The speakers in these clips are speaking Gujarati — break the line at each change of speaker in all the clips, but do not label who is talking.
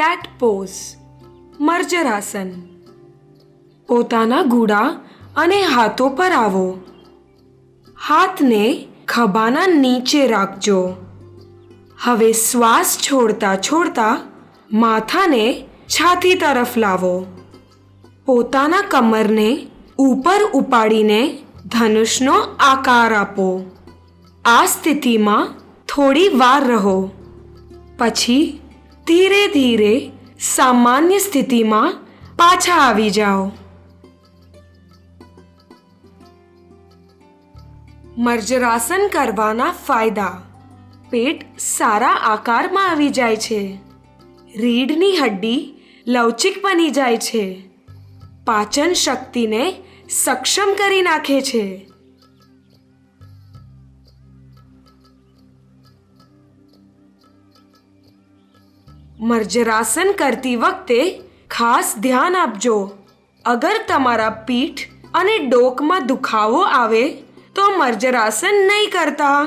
Cat pose, મર્જરાસન. પોતાના ગુડા અને હાથો પર આવો. હાથને ખભાના નીચે રાખજો. હવે શ્વાસ છોડતા છોડતા માથાને છાતી તરફ લાવો. પોતાના કમરને ઉપર ઉપાડીને ધનુષનો આકાર આપો. આ સ્થિતિમાં થોડી વાર રહો. પછી ધીરે ધીરે સામાન્ય સ્થિતિમાં પાછા આવી જાઓ. મર્જરાસન કરવાના ફાયદા: પેટ સારા આકારમાં આવી જાય છે. રીઢની હડ્ડી લવચીક બની જાય છે. પાચન શક્તિને સક્ષમ કરી નાખે છે. મર્જરાસન કરતી વખતે ખાસ ધ્યાન આપજો. અગર તમારા પીઠ અને ડોકમાં દુખાવો આવે તો મર્જરાસન નહીં કરતા.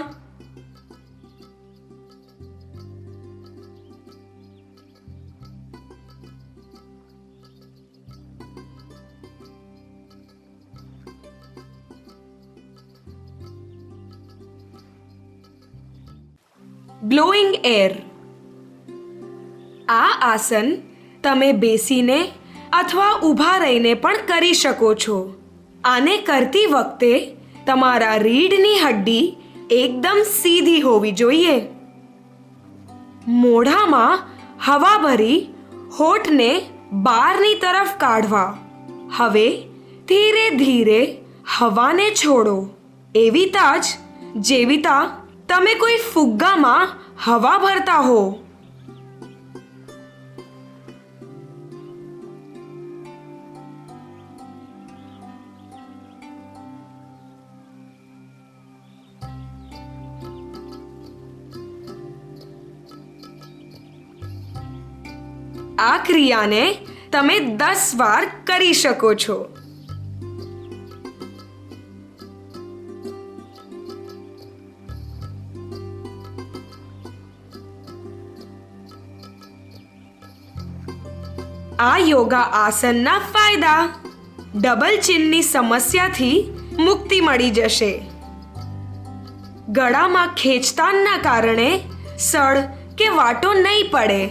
Blowing air. આ આસન તમે બેસીને અથવા ઊભા રહીને પણ કરી શકો છો. આને કરતી વખતે તમારા રીઢની હડ્ડી એકદમ સીધી હોવી જોઈએ. મોઢામાં હવા ભરી હોઠને બહારની તરફ કાઢવા. હવે ધીરે ધીરે હવાને છોડો. એવી તાજ જેવી તમે કોઈ ફુગ્ગામાં હવા ભરતા હો. આ ક્રિયાને તમે 10 વાર કરી શકો છો. આ યોગા આસનના ફાયદા: ડબલ ચિનની સમસ્યાથી મુક્તિ મળી જશે. ગળામાં ખેંચતાણના કારણે સળ કે વાટો નહીં પડે.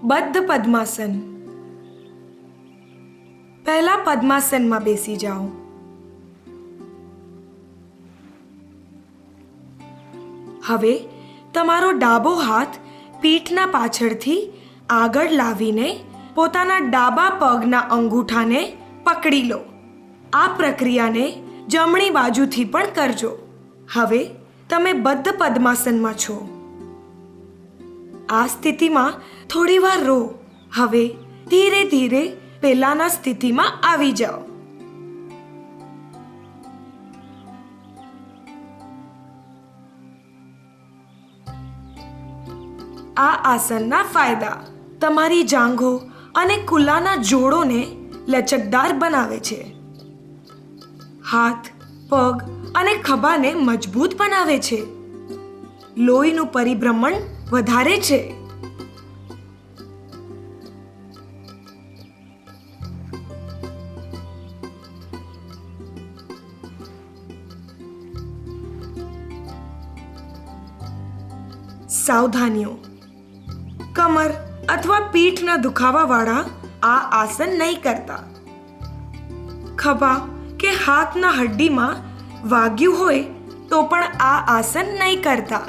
બદ્ધ પદ્માસન. પહેલા પદ્માસનમાં બેસી જાઓ. હવે તમારો ડાબો હાથ પીઠના પાછળથી આગળ લાવીને પોતાના ડાબા પગના અંગૂઠાને પકડી લો. આ પ્રક્રિયાને જમણી બાજુથી પણ કરજો. હવે તમે બદ્ધ પદ્માસનમાં છો. આ સ્થિતિમાં થોડી વાર રહો. હવે ધીરે ધીરે પહેલાના સ્થિતિમાં આવી જાઓ. આ આસનના ફાયદા: તમારી જાંઘો અને કુલ્લાના જોડોને લચકદાર બનાવે છે. હાથ, પગ અને ખભાને મજબૂત બનાવે છે. લોહીનું પરિભ્રમણ વધારે છે. સાવધાનીઓ: કમર અથવા પીઠના દુખાવાવાળા આ આસન નહીં કરતા. ખભા કે હાથના હડ્ડીમાં વાગ્યું હોય તો પણ આ આસન નહીં કરતા.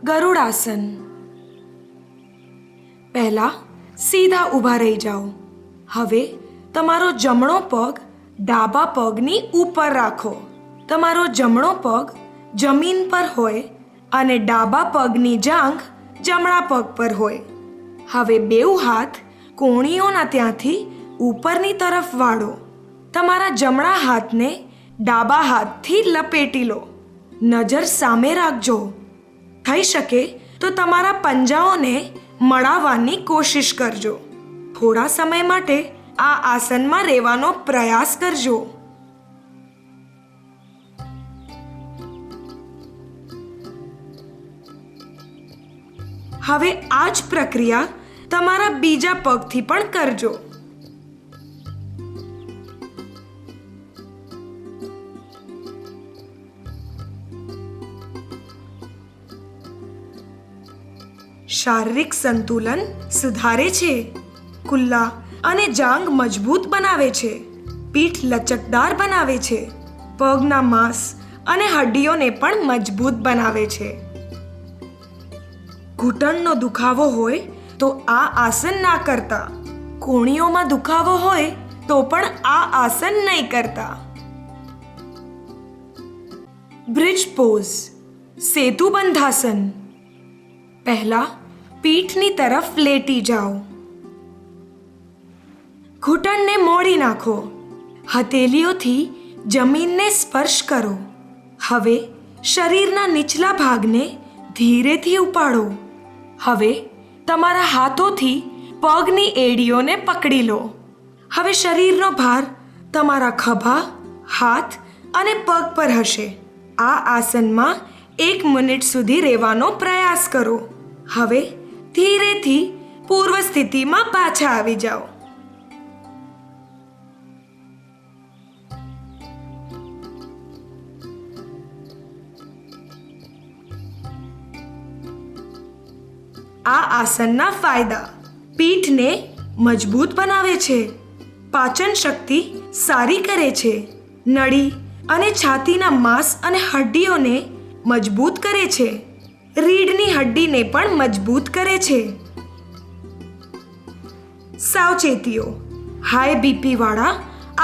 ગરુડાસન. પહેલા સીધા ઊભા રહી જાઓ. હવે તમારો જમણો પગ ડાબા પગની ઉપર રાખો. તમારો જમણો પગ જમીન પર હોય અને ડાબા પગની જાંઘ જમણા પગ પર હોય. હવે બેઉ હાથ કોણીઓના ત્યાંથી ઉપરની તરફ વાળો. તમારા જમણા હાથને ડાબા હાથથી લપેટી લો. નજર સામે રાખજો. થઈ શકે તો તમારા પંજાઓને મળાવવાની કોશિશ કરજો. થોડા સમય માટે આ આસનમાં રહેવાનો પ્રયાસ કરજો. હવે આ જ પ્રક્રિયા તમારા બીજા પગથી પણ કરજો. શારીરિક સંતુલન સુધારે છે. કુલ્લા અને જાંઘ મજબૂત બનાવે છે. પીઠ લચકદાર બનાવે છે. પગના માંસ અને હડ્ડીઓને પણ મજબૂત બનાવે છે. ઘૂંટણનો દુખાવો હોય તો આ આસન ના કરતા. કોણીઓમાં દુખાવો હોય તો પણ આ આસન નહીં કરતા. બ્રિજ પોઝ, સેતુ બંધાસન. પહેલા પીઠની તરફ લેટી જાઓ. ઘૂંટણને મોડી નાખો. હથેળીઓથી જમીનને સ્પર્શ કરો. હવે શરીરના નીચલા ભાગને ધીરેથી ઉપાડો. હવે તમારા હાથોથી પગની એડીઓને પકડી લો. હવે શરીરનો ભાર તમારા ખભા, હાથ અને પગ પર હશે. આ આસનમાં 1 મિનિટ સુધી રહેવાનો પ્રયાસ કરો. હવે ધીરેથી પૂર્વ સ્થિતિમાં પાછા આવી જાઓ. આ આસનના ફાયદા: પીઠને મજબૂત બનાવે છે, પાચન શક્તિ સારી કરે છે, નળી અને છાતીના માંસ અને હડ્ડીઓને મજબૂત કરે છે, રીઢની હડ્ડીને પણ મજબૂત કરે છે. સાવચેતીઓ: હાઈ બીપી વાળા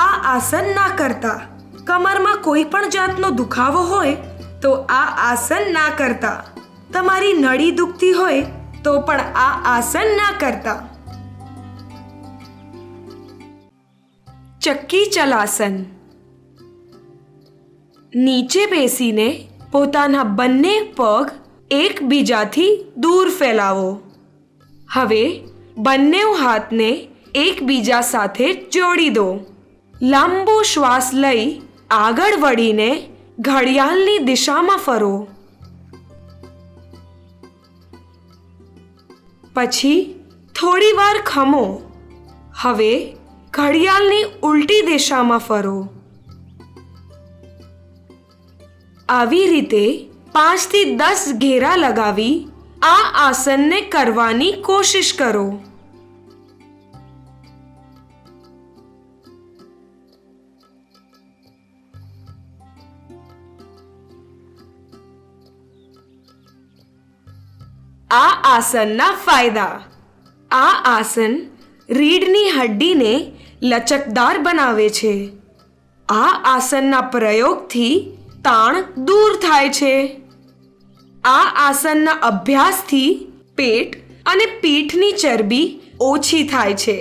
આ આસન ના કરતા. કમરમાં કોઈ પણ જાતનો દુખાવો હોય તો આ આસન ના કરતા. તમારી નળી દુખતી હોય તો પણ આ આસન ના કરતા. ચક્કી ચલાસન. નીચે બેસીને પોતાના બંને પગ એકબીજાથી દૂર ફેલાવો. હવે બંને હાથને એકબીજા સાથે જોડી દો. લાંબો શ્વાસ લઈ આગળ વળીને ઘડિયાળની દિશામાં ફરો. પછી થોડી વાર ખમો. હવે ઘડિયાળની ઉલટી દિશામાં ફરો. આવી રીતે 5 થી 10 ઘેરા લગાવી આ આસનને કરવાની કોશિશ કરો. આ આસનના ફાયદા: આ આસન રીઢની હડ્ડીને લચકદાર બનાવે છે. આ આસનના પ્રયોગથી તાણ દૂર થાય છે. આ આસનના અભ્યાસથી પેટ અને પીઠની ચરબી ઓછી થાય છે.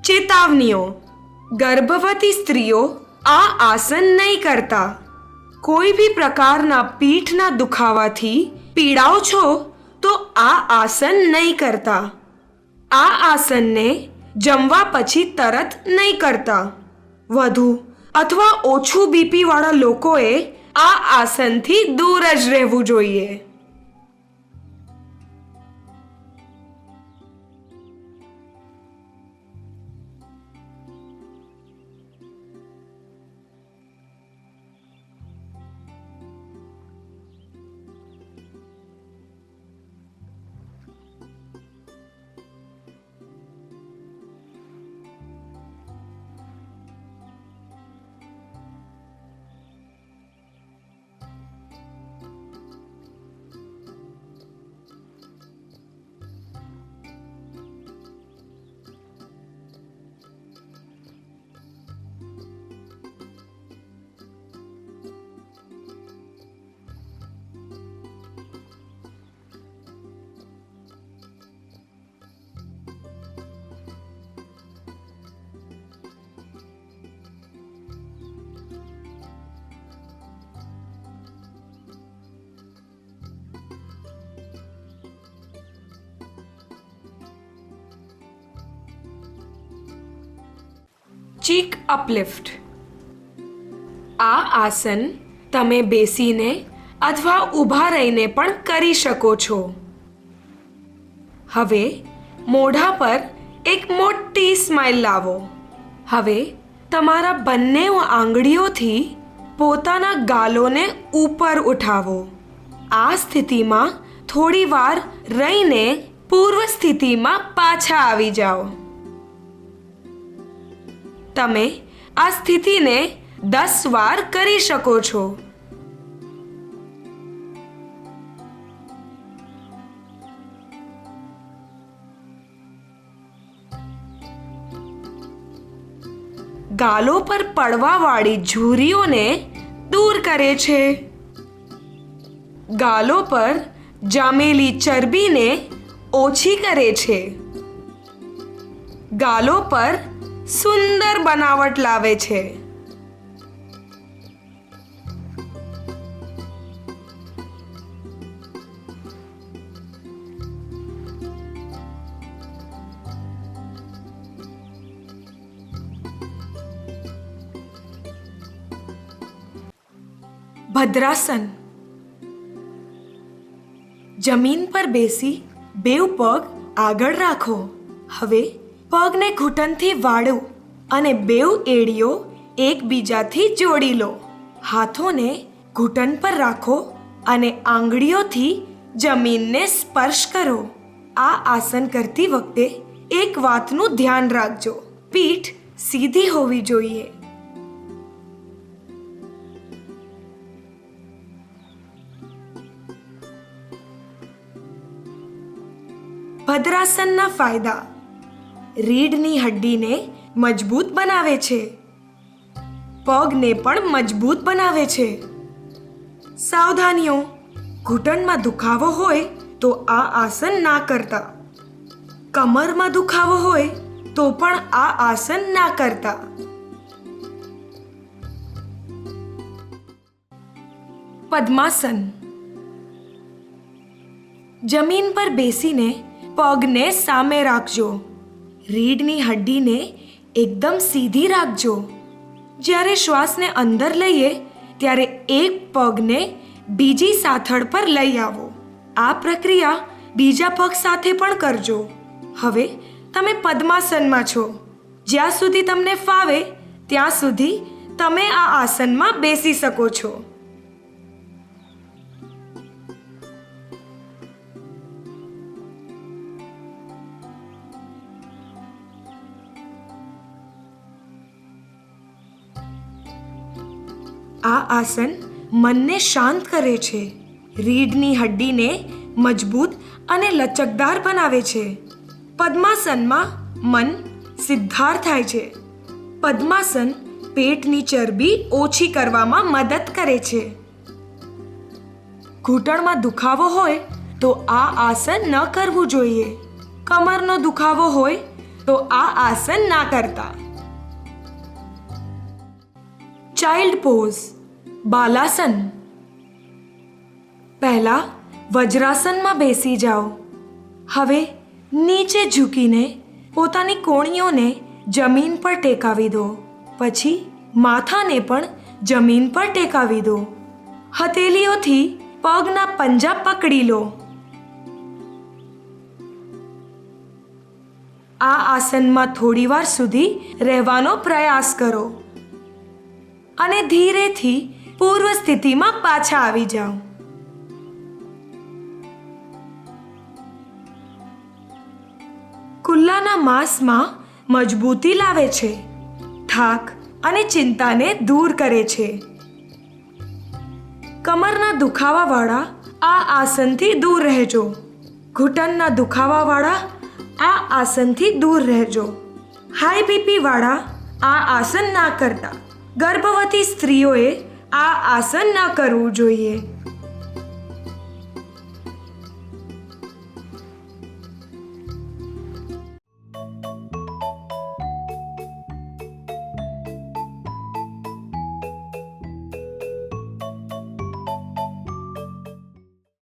ચેતવણીઓ: ગર્ભવતી સ્ત્રીઓ આ આસન નહીં કરતા. કોઈ બી પ્રકારના પીઠના દુખાવાથી પીડાઓ છો તો આ આસન નહીં કરતા. આ આસનને જમવા પછી તરત નહીં કરતા. વધુ અથવા ઓછું બીપી વાળા લોકોએ આ આસનથી દૂર જ રહેવું જોઈએ. ચીક અપલિફ્ટ. આ આસન તમે બેસીને અથવા ઊભા રહીને પણ કરી શકો છો. હવે મોઢા પર એક મોટી સ્માઇલ લાવો. હવે તમારા બંને આંગળીઓથી પોતાના ગાલોને ઉપર ઉઠાવો. આ સ્થિતિમાં થોડી વાર રહીને પૂર્વ સ્થિતિમાં પાછા આવી જાઓ. તમે આ સ્થિતિને 10 વાર કરી શકો છો. ગાલો પર પડવાવાળી ઝુરીઓને દૂર કરે છે. ગાલો પર જામેલી ચરબીને ઓછી કરે છે. ગાલો પર સુંદર બનાવટ લાવે છે. ભદ્રાસન. જમીન પર બેસી બેઉ પગ આગળ રાખો. હવે પગને ઘૂંટણથી વાળો અને બેઉ એડીઓ એકબીજાથી જોડી લો. હાથોને ઘૂંટણ પર રાખો અને આંગળીઓથી જમીનને સ્પર્શ કરો. આ આસન કરતી વખતે એક વાતનું ધ્યાન રાખજો. પીઠ સીધી હોવી જોઈએ. ભદ્રાસનના ફાયદા. રીઢની હડ્ડીને મજબૂત બનાવે છે. પગને પણ મજબૂત બનાવે છે. સાવધાનીઓ. ઘૂંટણમાં દુખાવો હોય તો આ આસન ના કરતા. કમરમાં દુખાવો હોય તો પણ આ આસન ના કરતા. પદ્માસન. જમીન પર બેસીને પગને સામે રાખજો. રીઢની હડ્ડીને એકદમ સીધી રાખજો. જ્યારે શ્વાસને અંદર લઈએ ત્યારે એક પગને બીજી સાથળ પર લઈ આવો. આ પ્રક્રિયા બીજા પગ સાથે પણ કરજો. હવે તમે પદ્માસનમાં છો. જ્યાં સુધી તમને ફાવે ત્યાં સુધી તમે આ આસનમાં બેસી શકો છો. આ આસન મનને શાંત કરે છે. રીઢની હડ્ડીને મજબૂત અને લચકદાર બનાવે છે. પદ્માસનમાં મન સિદ્ધાર થાય છે. પદ્માસન પેટની ચરબી ઓછી કરવામાં મદદ કરે છે. ઘૂંટણમાં દુખાવો હોય તો આ આસન ન કરવું જોઈએ. કમરનો દુખાવો હોય તો આ આસન ના કરતા. Child pose. બાલાસન. પહેલા વજ્રાસનમાં બેસી જાઓ. હવે નીચે ઝૂકીને પોતાની કોણીઓને જમીન પર ટેકાવી દો. પછી માથાને પણ જમીન પર ટેકાવી દો. હથેળીઓથી પગના પંજા પકડી લો. આ આસનમાં થોડીવાર સુધી રહેવાનો પ્રયાસ કરો અને ધીરેથી પૂર્વ સ્થિતિમાં પાછા આવી જાઓ. કુલ્લાના માંસમાં મજબૂતી લાવે છે. થાક અને ચિંતાને દૂર કરે છે. કમરના દુખાવાવાળા આ આસનથી દૂર રહેજો. ઘૂંટણના દુખાવાવાળા આ આસનથી દૂર રહેજો. હાઈ બીપી વાળા આ આસન ના કરતા. ગર્ભવતી સ્ત્રીઓએ આ આસન ન કરવું જોઈએ.